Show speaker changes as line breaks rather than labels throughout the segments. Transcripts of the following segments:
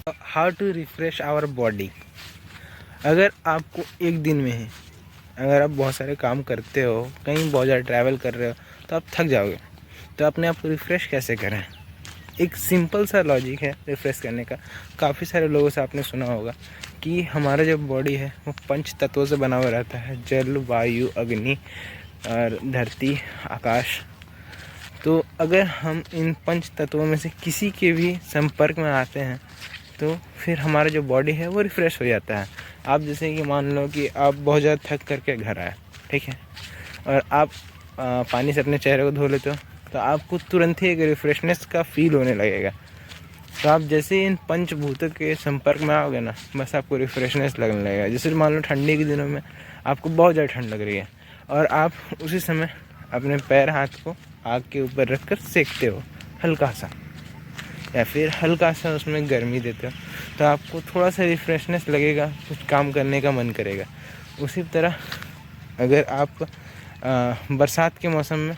How to refresh our body. अगर आपको एक दिन में ही, अगर आप बहुत सारे काम करते हो, कहीं बहुत ज़्यादा ट्रैवल कर रहे हो, तो आप थक जाओगे। तो अपने आप को रिफ़्रेश कैसे करें? एक सिंपल सा लॉजिक है रिफ़्रेश करने का। काफ़ी सारे लोगों से आपने सुना होगा कि हमारा जो बॉडी है वो 5 तत्वों से बना हुआ रहता है, जल, वायु, अग्नि और धरती, आकाश। तो अगर हम इन 5 तत्वों में से किसी के भी संपर्क में आते हैं तो फिर हमारा जो बॉडी है वो रिफ़्रेश हो जाता है। आप जैसे कि मान लो कि आप बहुत ज़्यादा थक करके घर आए, ठीक है, और आप पानी से अपने चेहरे को धो लेते हो, तो आपको तुरंत ही एक रिफ़्रेशनेस का फील होने लगेगा। तो आप जैसे ही इन पंचभूतों के संपर्क में आओगे ना, बस आपको रिफ़्रेशनेस लगने लगेगा। जैसे मान लो ठंडी के दिनों में आपको बहुत ज़्यादा ठंड लग रही है और आप उसी समय अपने पैर हाथ को आग के ऊपर रख कर सेकते हो हल्का सा, या फिर हल्का सा उसमें गर्मी देते हो, तो आपको थोड़ा सा रिफ़्रेशनेस लगेगा, कुछ काम करने का मन करेगा। उसी तरह अगर आप बरसात के मौसम में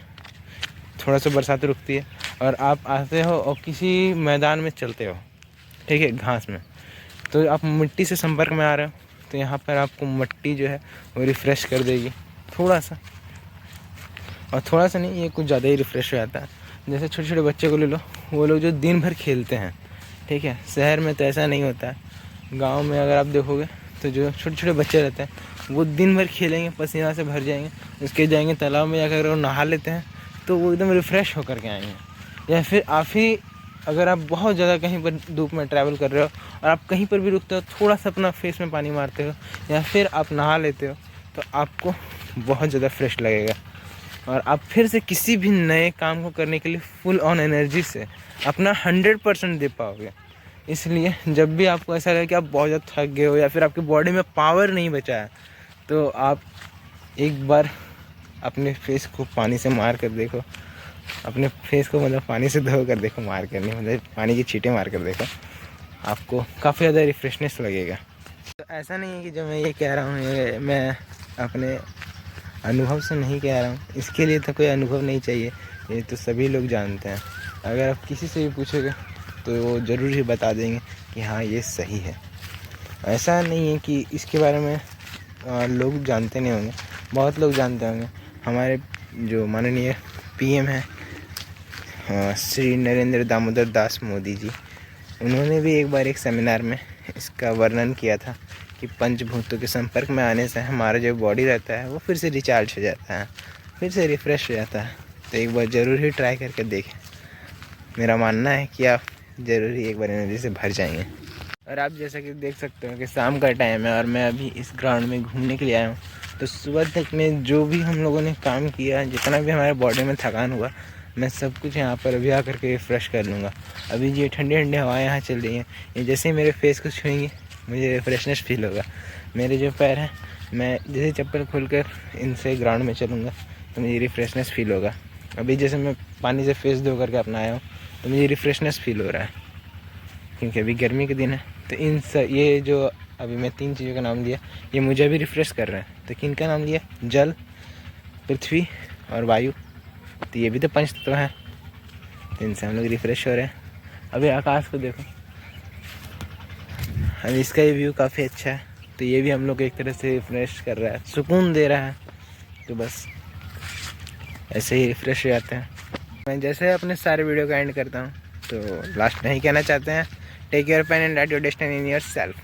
थोड़ा सा बरसात रुकती है और आप आते हो और किसी मैदान में चलते हो, ठीक है, घास में, तो आप मिट्टी से संपर्क में आ रहे हो, तो यहाँ पर आपको मिट्टी जो है वो रिफ़्रेश कर देगी थोड़ा सा। और थोड़ा सा नहीं, ये कुछ ज़्यादा ही रिफ़्रेश हो जाता है। जैसे छोटे छोटे बच्चे को ले लो, वो लोग जो दिन भर खेलते हैं, ठीक है, शहर में तो ऐसा नहीं होता है। गाँव में अगर आप देखोगे तो जो छोटे छोटे बच्चे रहते हैं वो दिन भर खेलेंगे, पसीना से भर जाएंगे, उसके जाएंगे तालाब में जाकर वो नहा लेते हैं, तो वो एकदम रिफ़्रेश होकर के आएंगे। या फिर अगर आप बहुत ज़्यादा कहीं पर धूप में ट्रैवल कर रहे हो और आप कहीं पर भी रुकते हो, थोड़ा सा अपना फेस में पानी मारते हो या फिर आप नहा लेते हो, तो आपको बहुत ज़्यादा फ्रेश लगेगा और आप फिर से किसी भी नए काम को करने के लिए फुल ऑन एनर्जी से अपना 100% दे पाओगे। इसलिए जब भी आपको ऐसा लगे कि आप बहुत ज़्यादा थक गए हो या फिर आपकी बॉडी में पावर नहीं बचा है, तो आप एक बार अपने फेस को पानी से मार कर देखो, अपने फेस को मतलब पानी से धो कर देखो, मार कर नहीं, मतलब पानी की छींटे मार कर देखो, आपको काफ़ी ज़्यादा रिफ़्रेशनेस लगेगा। तो ऐसा नहीं है कि जो मैं ये कह रहा हूँ ये मैं अपने अनुभव से नहीं कह रहा हूँ, इसके लिए तो कोई अनुभव नहीं चाहिए, ये तो सभी लोग जानते हैं। अगर आप किसी से भी पूछोगे तो वो ज़रूर ही बता देंगे कि हाँ ये सही है। ऐसा नहीं है कि इसके बारे में लोग जानते नहीं होंगे, बहुत लोग जानते होंगे। हमारे जो माननीय पीएम हैं श्री नरेंद्र दामोदर दास मोदी जी, उन्होंने भी एक बार एक सेमिनार में इसका वर्णन किया था कि पंचभूतों के संपर्क में आने से हमारा जो बॉडी रहता है वो फिर से रिचार्ज हो जाता है, फिर से रिफ़्रेश हो जाता है। तो एक बार ज़रूर ही ट्राई करके देखें। मेरा मानना है कि आप ज़रूर ही एक बार एनर्जी से भर जाएंगे। और आप जैसा कि देख सकते हो कि शाम का टाइम है और मैं अभी इस ग्राउंड में घूमने के लिए आया हूँ। तो सुबह तक में जो भी हम लोगों ने काम किया, जितना भी हमारे बॉडी में थकान हुआ, मैं सब कुछ यहाँ पर अभी आकर के रिफ़्रेश कर लूँगा। अभी ये ठंडी ठंडी हवाएँ यहाँ चल रही हैं, ये जैसे ही मेरे फेस को छुएंगी मुझे रिफ़्रेशनेस फील होगा। मेरे जो पैर हैं, मैं जैसे चप्पल खोलकर इनसे ग्राउंड में चलूँगा तो मुझे रिफ़्रेशनेस फील होगा। अभी जैसे मैं पानी से फेस धो करके अपना आया हूँ तो मुझे रिफ़्रेशनेस फील हो रहा है, क्योंकि अभी गर्मी के दिन है। तो ये जो अभी मैं 3 चीज़ों का नाम लिया, ये मुझे भी रिफ़्रेश कर रहे हैं। तो किन का नाम लिया? जल, पृथ्वी और वायु। तो ये भी तो पंच तत्व हैं, तो इनसे हम लोग रिफ़्रेश हो रहे हैं। अभी आकाश को देखो, अभी इसका ये व्यू काफ़ी अच्छा है, तो ये भी हम लोग एक तरह से रिफ़्रेश कर रहा है, सुकून दे रहा है। तो बस ऐसे ही रिफ़्रेश हो जाते हैं। मैं जैसे अपने सारे वीडियो का एंड करता हूँ, तो लास्ट में ही कहना चाहते हैं, take your pen and write your destiny in your self.